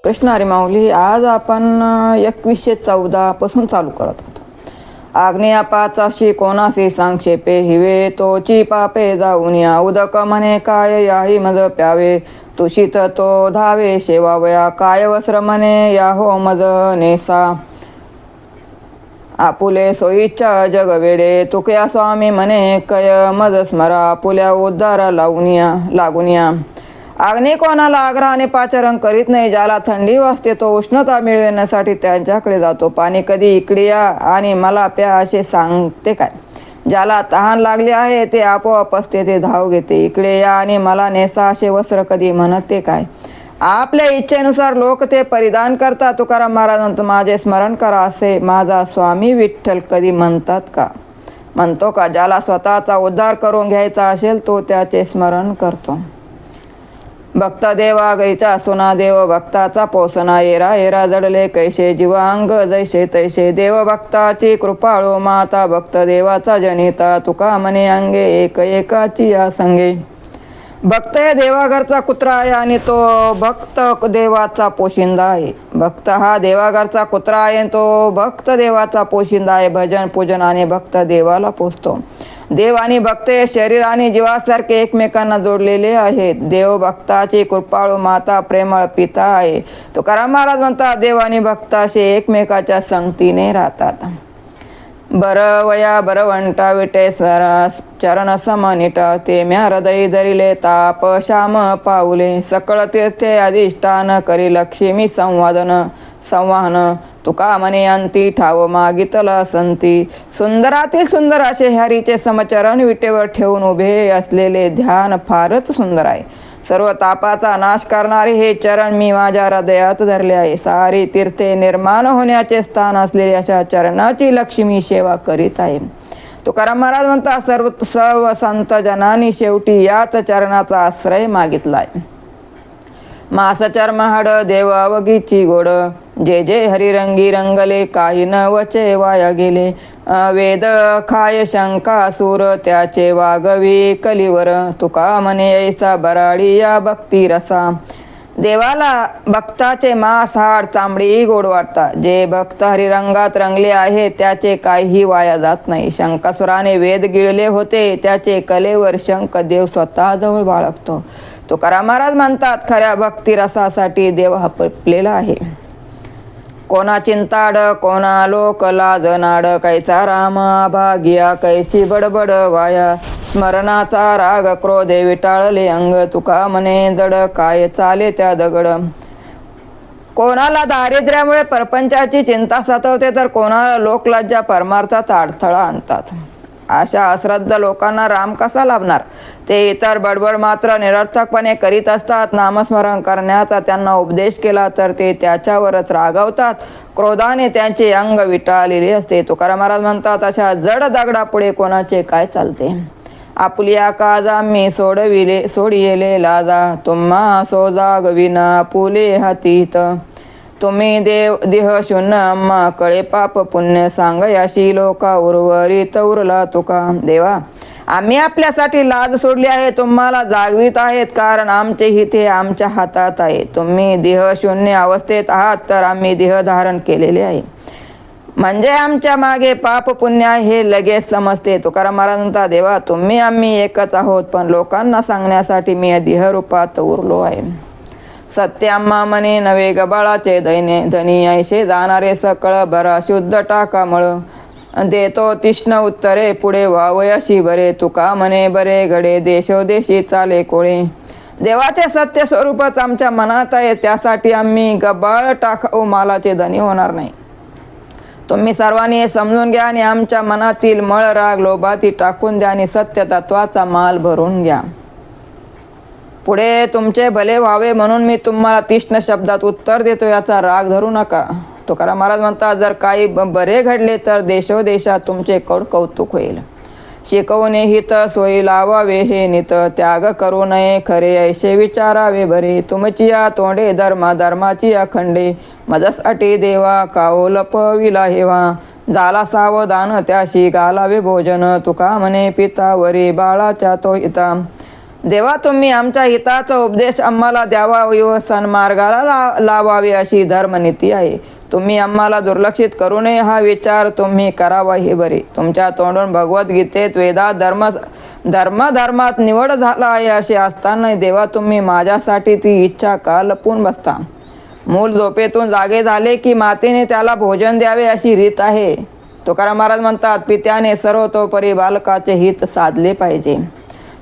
कृष्ण हरी माऊली. आज आपण 2114 पासून चालू करत होतो. आग्नेया पाचाशी कोणासी सांक्षेपे हिवे तोची पापे जाऊन या उदक म्हणे काय याही मज प्यावे तुषित तो धावे शेवावया काय वस्त्र म्हणे या हो मज नेसा आपुले सोयीच्या जग वेडे तुकया स्वामी म्हणे कय मज स्मरा आपुल्या उद्धार लागुनिया अग्नी कोणाला आग्रहाने पाचारण करीत नाही. ज्याला थंडी वाजते तो उष्णता मिळविण्यासाठी त्यांच्याकडे जातो. पाणी कधी इकडे या आणि मला प्या असे सांगते काय. ज्याला तहान लागली आहे ते आपोआप असते ते धाव घेते. इकडे या आणि मला नेसा असे वस्त्र कधी म्हणते काय. आपल्या इच्छेनुसार लोक ते परिधान करतात. तुकाराम महाराज माझे स्मरण करा असे माझा स्वामी विठ्ठल कधी म्हणतो का. ज्याला स्वतःचा उद्धार करून घ्यायचा असेल तो त्याचे स्मरण करतो. भक्त देवा गैचा सुना देव भक्ताचा पोसना येरा येरा जडले कैसे जीवांग जैसे तैसे देव भक्ताची कृपाळो माता भक्त देवाचा जनिता तुका म्हणे अंगे एक एकाची या संगे. भक्त हे देवाघरचा कुत्रा आहे आणि तो भक्त देवाचा पोशिंदा आहे. भक्त हा देवाघरचा कुत्रा आहे आणि तो भक्त देवाचा पोशिंदा आहे. भजन पूजन आणि भक्त देवाला पोचतो. देव आणि भक्त हे शरीर आणि जीवासारखे एकमेकांना जोडलेले आहेत. देव भक्ताची कृपाळू माता प्रेमळ पिता आहे. तुकाराम महाराज म्हणतात देव आणि भक्त असे एकमेकाच्या संगतीने राहतात. बरवया बरवंटा विटे चरण समनिट ते म्या हृदय धरिले ताप श्याम पाऊले सकळ तीर्थे अधिष्ठान करी लक्ष्मी संवाहन तुका म्हणे अंती ठाव मागितला संती. सुंदरातील सुंदर असे हरीचे समचरण विटेवर ठेवून उभे असलेले ध्यान फारच सुंदर आहे. सर्व तापाचा नाश करणारे हे चरण मी माझ्या हृदयात धरले आहे. सारी तीर्थे निर्माण होण्याचे स्थान असलेले अशा चरणाची लक्ष्मी सेवा करीत आहे. तुकाराम महाराज म्हणतात सर्व संत जनांनी शेवटी याच चरणाचा आश्रय मागितलाय. मासचर महाड देव अवघीची गोड जे जे हरिरंगी रंगले काही न वचे वाया गेले. वेद खाय शंका सूर त्याचे वागवी कलिवर तुका म्हणे ऐसा बराडी या भक्ती रसा. देवाला भक्ताचे मांस हाड चांबडी गोड वाटतात. जे भक्त हरिरंगात रंगले आहे त्याचे काहीही वाया जात नाही. शंकासुराने वेद गिळले होते त्याचे कलेवर शंख देव स्वतः जवळ बाळगतो. तुकाराम महाराज म्हणतात खऱ्या भक्ती रसासाठी देव हपलेला आहे. कोणा चिंताड कोणा लोक लाज नाड कैचा राम भाग्या कैची बडबड वाया. स्मरणाचा राग क्रोधे विटाळले अंग तुका म्हणे जड काय चाले त्या दगड. कोणाला दारिद्र्यामुळे परपंचाची चिंता सतवते तर कोणाला लोकलज्जा परमार्थाचा अडथळा आणतात. अशा अश्रद्ध लोकांना राम कसा लाभणार. ते इतर बडबड मात्र निरर्थकपणे करीत असतात. नामस्मरण करण्याचा त्यांना उपदेश केला तर ते त्याच्यावरच रागावतात. क्रोधाने त्यांचे अंग विटाळलेले असते. तुकाराम महाराज म्हणतात अशा जड दगडापुढे कोणाचे काय चालते. आपुलिया काजा मी सोडिले लाजा तुम्हा सोजाग विना पुले हातीत. तुम्ही देह शून्य अम्मा कळे पाप पुण्य सांगयाशी लोका उर्वरित उरला तुका. देवा आम्ही आपल्यासाठी लाज सोडली आहे. तुम्हाला जागवित आहेत कारण आमचे हित हे आमच्या हातात आहे. तुम्ही देह शून्य अवस्थेत आहात तर आम्ही देह धारण केलेले आहे. म्हणजे आमच्या मागे पाप पुण्य हे लगेच समजते. तुकाराम महाराज म्हणतात देवा तुम्ही आम्ही एकच आहोत पण लोकांना सांगण्यासाठी मी देहरूपात उरलो आहे. सत्याम्मा म्हणे नवे गबाळाचे धनी ऐसे जाणारे सकळ भरा शुद्ध टाका मळ. देतो तीक्ष्ण उत्तरे पुढे वावयाशी बरे तुका म्हणे बरे घडे देशोदेशी चाले कोळे. देवाचे सत्य स्वरूपच आमच्या मनात आहे त्यासाठी आम्ही गबाळ टाकाऊ मालाचे धनी होणार नाही. तुम्ही सर्वांनी हे समजून घ्या आणि आमच्या मनातील मळ राग लोभाती टाकून द्या आणि सत्य तत्वाचा माल भरून घ्या. पुढे तुमचे भले व्हावे म्हणून मी तुम्हाला तीक्ष्ण शब्दात उत्तर देतो याचा राग धरू नका. तुकाराम महाराज म्हणतात जर काही बरे घडले तर देशोदेशात तुमचे कौतुक होईल. शिकवणे हित सोयी लावावे हे नित त्याग करू नये खरे ऐसे विचारावे बरे. तुमची या तोंडे धर्माची अखंडे मदस अटी देवा काओ लपविला हेवा. झाला सावधान त्याशी घालावे भोजन तुका म्हणे पितावरी बाळाच्या तो हिता. देवा तुम्ही आमच्या हिताचा उपदेश आम्हाला द्यावा व सन्मार्गाला लावावे अशी धर्मनीती आहे. तुम्ही आम्हाला दुर्लक्षित करू नये हा विचार तुम्ही करावा हे बरे. तुमच्या तोंडून भगवद्गीतेत वेदात धर्मात निवड झाला आहे असे असताना देवा तुम्ही माझ्यासाठी ती इच्छा का लपून बसता. मूल झोपेतून जागे झाले की मातेने त्याला भोजन द्यावे अशी रीत आहे. तुकाराम महाराज म्हणतात पित्याने सर्वतोपरी बालकाचे हित साधले पाहिजे.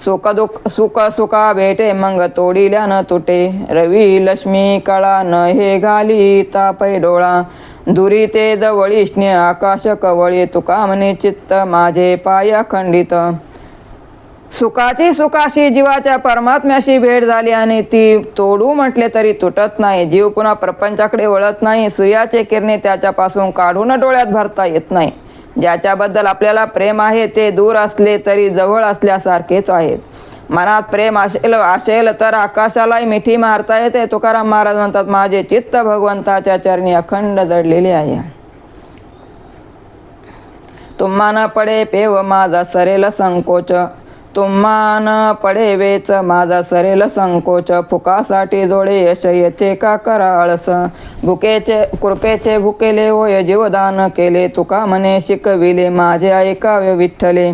सुख सुखा भेटे मग तोडिल्या न तुटे. रवी लक्ष्मी कळा न हे घाली तापै डोळा. दुरी ते जवळी स्नेह आकाश कवळी. तुका म्हणे चित्त माझे पाया खंडित. सुखाशी जीवाच्या परमात्म्याशी भेट झाली आणि ती तोडू म्हटले तरी तुटत नाही. जीव पुन्हा प्रपंचाकडे वळत नाही. सूर्याचे किरणे त्याच्यापासून काढून डोळ्यात भरता येत नाही. ज्याच्याबद्दल आपल्याला प्रेम आहे ते दूर असले तरी जवळ असल्यासारखेच आहे. मनात प्रेम असेल तर आकाशालाही मिठी मारता येते. तुकाराम महाराज म्हणतात माझे चित्त भगवंताच्या चरणी अखंड जडलेले आहे. तुम्हा न पडे पेव माझा सरेल संकोच. तुम्हा न पडे वेच माझा सरेल संकोच. फुकासाठी जोडे यश येते का करा आळस. कृपेचे भुकेले होय जीवदान केले. तुका म्हणे शिकविले माझे ऐकावे विठ्ठले.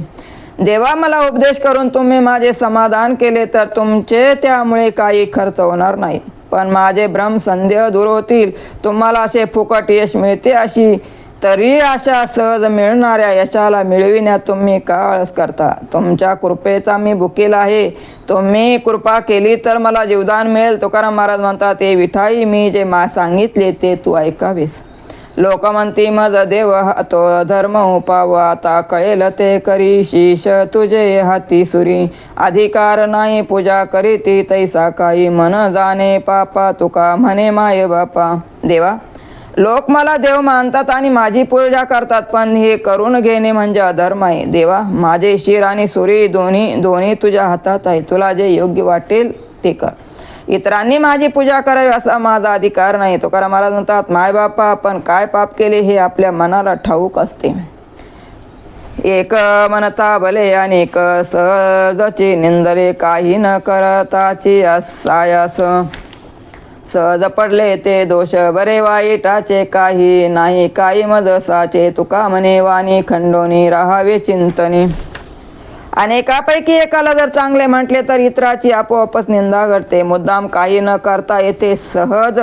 देवा मला उपदेश करून तुम्ही माझे समाधान केले तर तुमचे त्यामुळे काही खर्च होणार नाही. पण माझे भ्रम संदेह दूर होतील. तुम्हाला असे फुकट यश मिळते अशी तरी अशा सहज मिळणाऱ्या यशाला मिळविण्यात तुम्ही का आळस करता. तुमच्या कृपेचा मी भुकेला आहे. तुम्ही कृपा केली तर मला जीवदान मिळेल. तुकाराम महाराज म्हणतात ते विठाई मी जे सांगितले ते तू ऐकावेस. लोक म्हणती मज देव तो धर्म उपाव. आता कळेल ते करी शीश तुझे हाती सुरी. अधिकार नाही पूजा करीती तैसा काही. मन जाणे पापा तुका म्हणे माय बापा. देवा लोक मला देव मानतात आणि माझी पूजा करतात पण हे करून घेणे म्हणजे अधर्म आहे. देवा माझे शिर आणि सुरी दोन्ही तुझ्या हातात आहे. तुला जे योग्य वाटेल ते कर. इतरांनी माझी पूजा करावी असा माझा अधिकार नाही. तुकाराम महाराज म्हणतात माय बापा आपण काय पाप केले हे आपल्या मनाला ठाऊक असते. एक म्हणता भले अनेक सहजची निंदले. काही न करताची सायास. सहज पडले ते दोष बरे वाईटाचे. काही नाही काही मदसाचे. तुका म्हणे वाणी खंडोनी राहावे चिंतनी. अनेकापैकी एकाला जर चांगले म्हटले तर इतराची आपोआपच निंदा घडते. मुद्दाम काही न करता येते सहज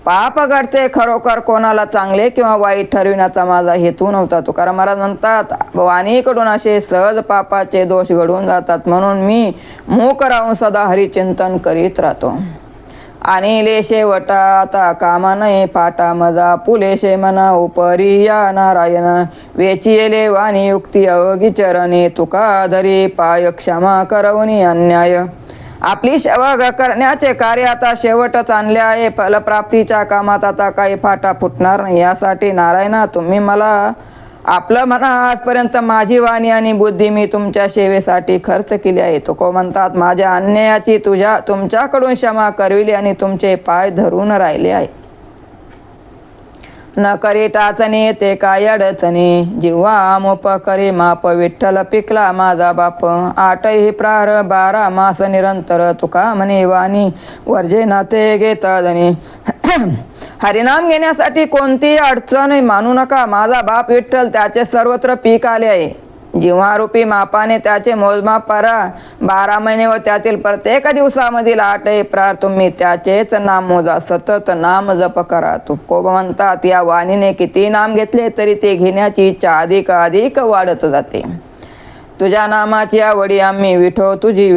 पाप घडते. खरोखर कोणाला चांगले किंवा वाईट ठरविण्याचा माझा हेतू नव्हता. तुकाराम महाराज म्हणतात वाणीकडून असे सहज पापाचे दोष घडून जातात. म्हणून मी मूक राहून सदा हरिचिंतन करीत राहतो. आणि लेशे वटा आता कामा नये पाटा मजा. पुलेशे मना उपरी या नारायण. वेचिले वाणी युक्ती अवघी चरणी. तुका धरी पाय क्षमा करवनी अन्याय. आपली सेवा करण्याचे कार्य आता शेवटच आणले आहे. फलप्राप्तीच्या कामात आता काही फाटा फुटणार नाही. यासाठी नारायणा तुम्ही मला आपलं म्हणा. आजपर्यंत माझी वाणी आणि बुद्धी मी तुमच्या सेवेसाठी खर्च केली आहे. तुको म्हणतात माझ्या अन्यायाची तुमच्याकडून क्षमा करविली आणि तुमचे पाय धरून राहिले आहे. न करी टाचणी ते काय अडचणी. जिव्हा मोप करी माप. विठ्ठल पिकला माझा बाप. 8 प्रार 12 मास निरंतर. तुका म्हणे वाणी वर्जे नाते घेता जणी. हरिनाम घेण्यासाठी कोणतीही अडचण मानू नका. माझा बाप विठ्ठल त्याचे सर्वत्र पीक आले आहे. जिव्हारूपी मापाने त्याचे मोजमाप करा. 12 महिने व त्यातील प्रत्येक दिवसामधील 8 प्रार तुम्ही त्याचेच नाम मोजा. सतत नाम जप करा. तुकोबा म्हणतात या वाणीने किती नाम घेतले तरी ते घेण्याची इच्छा अधिक वाढत जाते. तुझ्या नामाची आवडी आम्ही विठो तुझी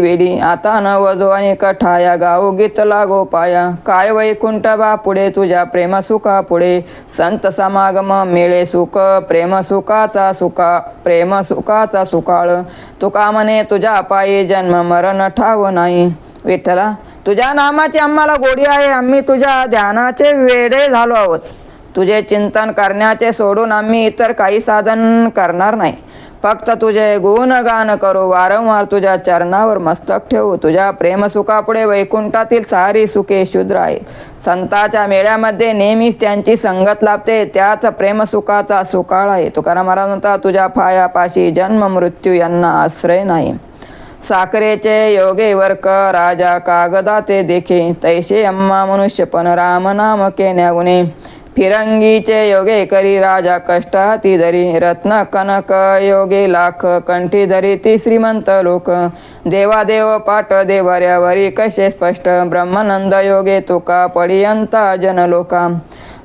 वेडी. आता न वजो आणि कठाया गाओ गीत लागो पाया. काय वैकुंठ बा पुढे तुझ्या प्रेम सुखा पुढे. संत समागम मिळे सुख. प्रेम सुखाचा सुकाळ. तुका म्हणे तुझ्या पायी जन्म मरण ठाव नाही. विठ्ठला तुझ्या नामाची आम्हाला गोडी आहे. आम्ही तुझ्या ध्यानाचे वेडे झालो आहोत. तुझे चिंतन करण्याचे सोडून आम्ही इतर काही साधन करणार नाही. फक्त तुझे गुणगान करू. वारंवार तुझ्या चरणावर मस्तक ठेवू. तुझ्या प्रेमसुखापुढे वैकुंठातील सारी सुखे शूद्र आहेत. संतांच्या मेळ्यामध्ये नेहमीच त्यांची संगत लाभते. त्याच प्रेमसुखाचा सुकाळ आहे. तुकाराम महाराज म्हणतात तुझ्या पायापाशी जन्म मृत्यू यांना आश्रय नाही. साखरेचे योगे वर्क राजा कागदाते देखे तैसे अम्मा मनुष्यपण राम नाम केण्या गुणे फिरंगीचे योगे करी राजा कष्टाती धरी रत्न कनक योगे लाख कंठी धरी ती श्रीमंत लोक देवादेव पाठ देवाऱ्यावरी कसे स्पष्ट ब्रह्मानंद योगे तुका पडियंता जनलोका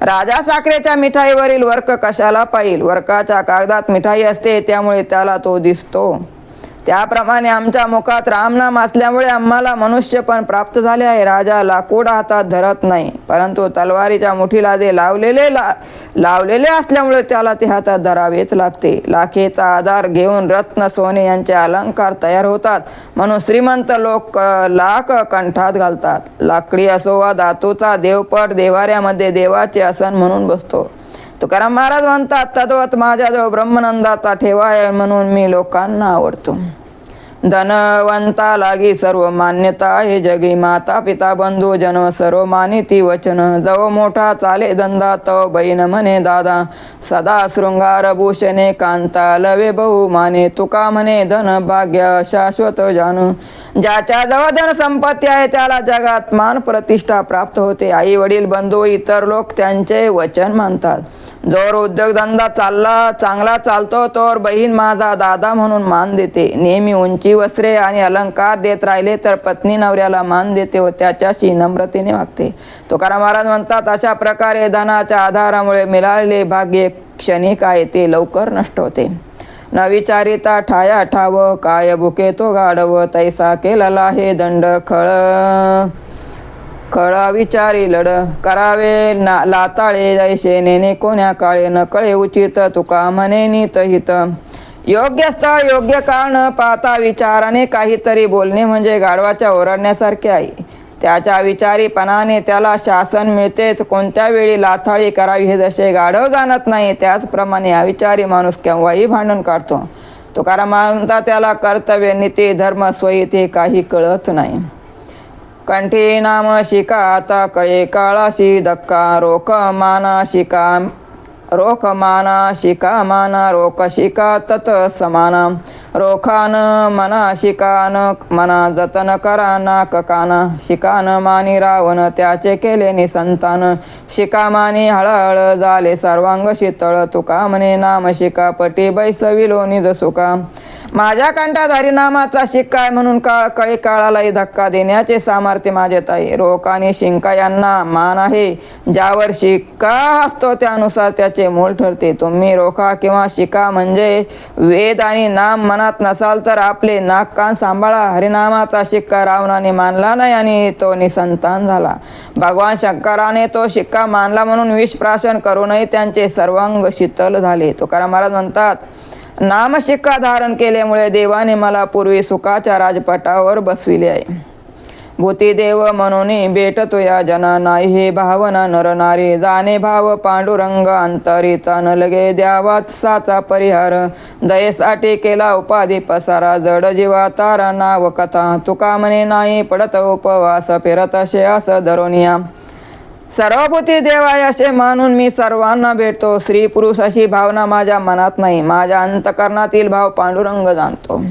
राजा साखरेच्या मिठाईवरील वर्क कशाला पाहिल वर्काच्या कागदात मिठाई असते त्यामुळे त्याला तो दिसतो त्याप्रमाणे आमच्या मुखात रामनाम असल्यामुळे आम्हाला मनुष्य पण प्राप्त झाले आहे राजा लाकूड हातात धरत नाही परंतु तलवारीच्या मुठीला ते लावलेले असल्यामुळे त्याला ते हातात धरावेच लागते लाखेचा आधार घेऊन रत्न सोने यांचे अलंकार तयार होतात म्हणून श्रीमंत लोक लाख कंठात घालतात लाकडी असो वा धातूचा देवपट देवाऱ्यामध्ये देवाचे आसन म्हणून बसतो तुकाराम महाराज म्हणतात तद्वत माझ्याजवळ ब्रह्मानंदाचा ठेवा आहे म्हणून मी लोकांना आवडतो धनवंता लागी सर्व मान्यता आहे जगी माता पिता बंधू जन सर्व मानिती वचन जव मोठा चाले धंदा तव बहीण म्हणे दादा सदा शृंगार भूषणे कांता लवे बहु माने तुका म्हणे धन भाग्य शाश्वत जाणू ज्याच्या जवळ धन संपत्ती आहे त्याला जगात मान प्रतिष्ठा प्राप्त होते आई वडील बंधू इतर लोक त्यांचे वचन मानतात जोर उद्योगधंदा चांगला चालतो तोवर बहीण माझा दादा म्हणून मान देते नेहमी उंची वस्त्रे आणि अलंकार देत राहिले तर पत्नी नवऱ्याला मान देते व त्याच्याशी नम्रतेने वागते तुकाराम महाराज म्हणतात अशा प्रकारे धनाच्या आधारामुळे मिळालेले भाग्य क्षणिक आहे ते लवकर नष्ट होते न विचारिता ठाया ठाव काय भुके तो गाढव तैसा केलेला हे दंड खळ विचारी लढ करावे लाताळे जैसे नेने कोण्या काळे न कळे उचित तुका म्हणे नीत हित योग्य स्थळ योग्य काळ न पाहता विचाराने काहीतरी बोलणे म्हणजे गाढवाच्या ओरडण्यासारखे आहे त्याच्या विचारीपणाने त्याला शासन मिळतेच कोणत्या वेळी लाथाळी करावी हे जसे गाढव जाणत नाही त्याचप्रमाणे अविचारी माणूस केव्हाही भांडण काढतो तुकाराम म्हणता त्याला कर्तव्य नीती धर्म सोयी ते काही कळत नाही कंठी नाम शिका आता कळे काळाशी धक्का रोख माना शिका माना रोख शिका तत समाना रोखान मना शिकान मना जतन करा नाक काना शिकान मानी रावण त्याचे केले निसंतान शिका मानी हळहळ झाले सर्वांग शीतळ तुका म्हणे नाम शिका पटी बैसविलो निज सुका माझ्या कंठात हरिनामाचा शिक्का आहे म्हणून कळी काळालाही धक्का देण्याचे सामर्थ्य माझ्यात आहे रोख आणि शिंका यांना मान आहे ज्यावर शिक्का असतो त्यानुसार त्याचे मोल ठरते तुम्ही रोखा किंवा शिका म्हणजे वेद आणि नाम मनात नसाल तर आपले नाक कान सांभाळा हरिनामाचा शिक्का रावणाने मानला नाही आणि तो निसंतान झाला भगवान शंकराने तो शिक्का मानला म्हणून विषप्राशन करूनही त्यांचे सर्वांग शीतल झाले तुकाराम महाराज म्हणतात नाम शिक्का धारण केल्यामुळे देवाने मला पूर्वी सुखाच्या राजपटावर बसविले आहे भूतिदेव म्हणून भेटतो या जना नाही हे भावना नर नारी जाणे भाव पांडुरंग अंतरीचा न लगे द्यावात साचा परिहार दयेसाठी केला उपाधी पसारा जड जीवा तारा नाव कथा तुका म्हणे नाही पडत उपवास फिरत शेयास धरोनिया सर्वभूती देवाय असे मानून मी सर्वांना भेटतो स्त्री पुरुष अशी भावना माझ्या मनात नाही माझ्या अंतकरणातील भाव पांडुरंग जाणतो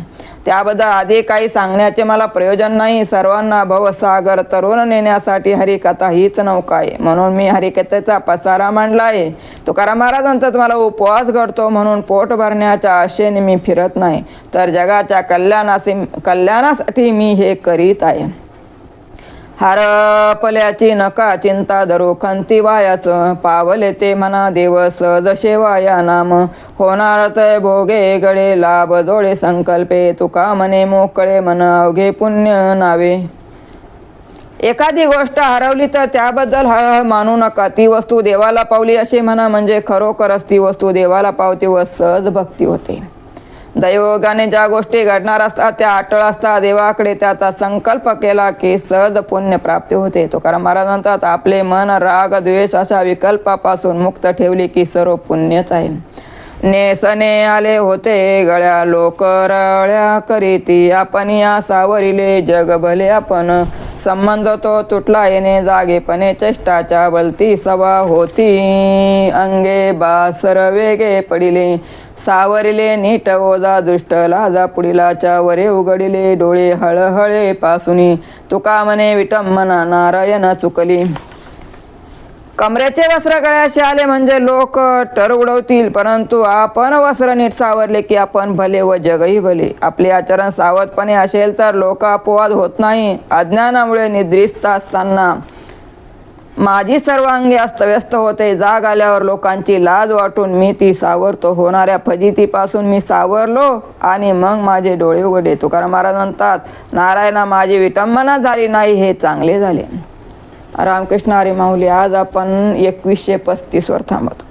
त्याबद्दल आधी काही सांगण्याचे मला प्रयोजन नाही सर्वांना भवसागर तरुण नेण्यासाठी हरिकथा हीच नौका आहे म्हणून मी हरिकथेचा पसारा मांडला आहे तुकाराम महाराज म्हणतात मला उपवास घडतो म्हणून पोट भरण्याच्या आशेने मी फिरत नाही तर जगाच्या कल्याणासाठी मी हे करीत आहे हरपल्याची नका चिंता धरू खंती वायाच पावले ते म्हणा देव सहज सेवा या नाम होणार तय भोगे गळे लाभ जोडे संकल्पे तुका म्हणे मोकळे मन अवघे पुण्य नावे एखादी गोष्ट हरवली तर त्याबद्दल हळहळ मानू नका ती वस्तू देवाला पावली असे म्हणा म्हणजे खरोखरच ती वस्तू देवाला पावते व सहज भक्ती होते दैवयोगाने ज्या गोष्टी घडणार असतात त्या अटळ असतात देवाकडे त्याचा संकल्प केला की सहज पुण्य प्राप्ती होते तुकाराम महाराज म्हणतात आपले मन राग द्वेष अशा विकल्पापासून मुक्त ठेवले की सर्व पुण्यच आहे नेसने आले होते गळ्या लोक रळ्या करीती आपण या सावरिले जग भले आपण संबंध तो तुटला येणे जागेपणे चेष्टाच्या बलती सवा होती अंगे बासर वेगे पडिले सावरिले नीट ओझा दुष्ट लाजा पुढीलाच्या वरे उघडिले डोळे हळहळे पासुनी तुका म्हणे विटंबना नारायण चुकली. कमरेचे वस्त्र गळ्याशी आले म्हणजे लोक टर उडवतील, परंतु आपण वस्त्र नीट सावरले की आपण भले व जगही भले. आपले आचरण सावधपणे असेल तर लोक अपवाद होत नाही. अज्ञानामुळे निद्रिस्त असताना माझी सर्वांगी अस्तव्यस्त होते. जाग आल्यावर लोकांची लाज वाटून मी ती सावरतो. होणाऱ्या फजितीपासून मी सावरलो आणि मग माझे डोळे उघडले. तुकाराम महाराज म्हणतात, नारायणा माझी विटंबना झाली नाही हे चांगले झाले. रामकृष्ण हरी माऊली. आज आपण 2135 वर थांबतो.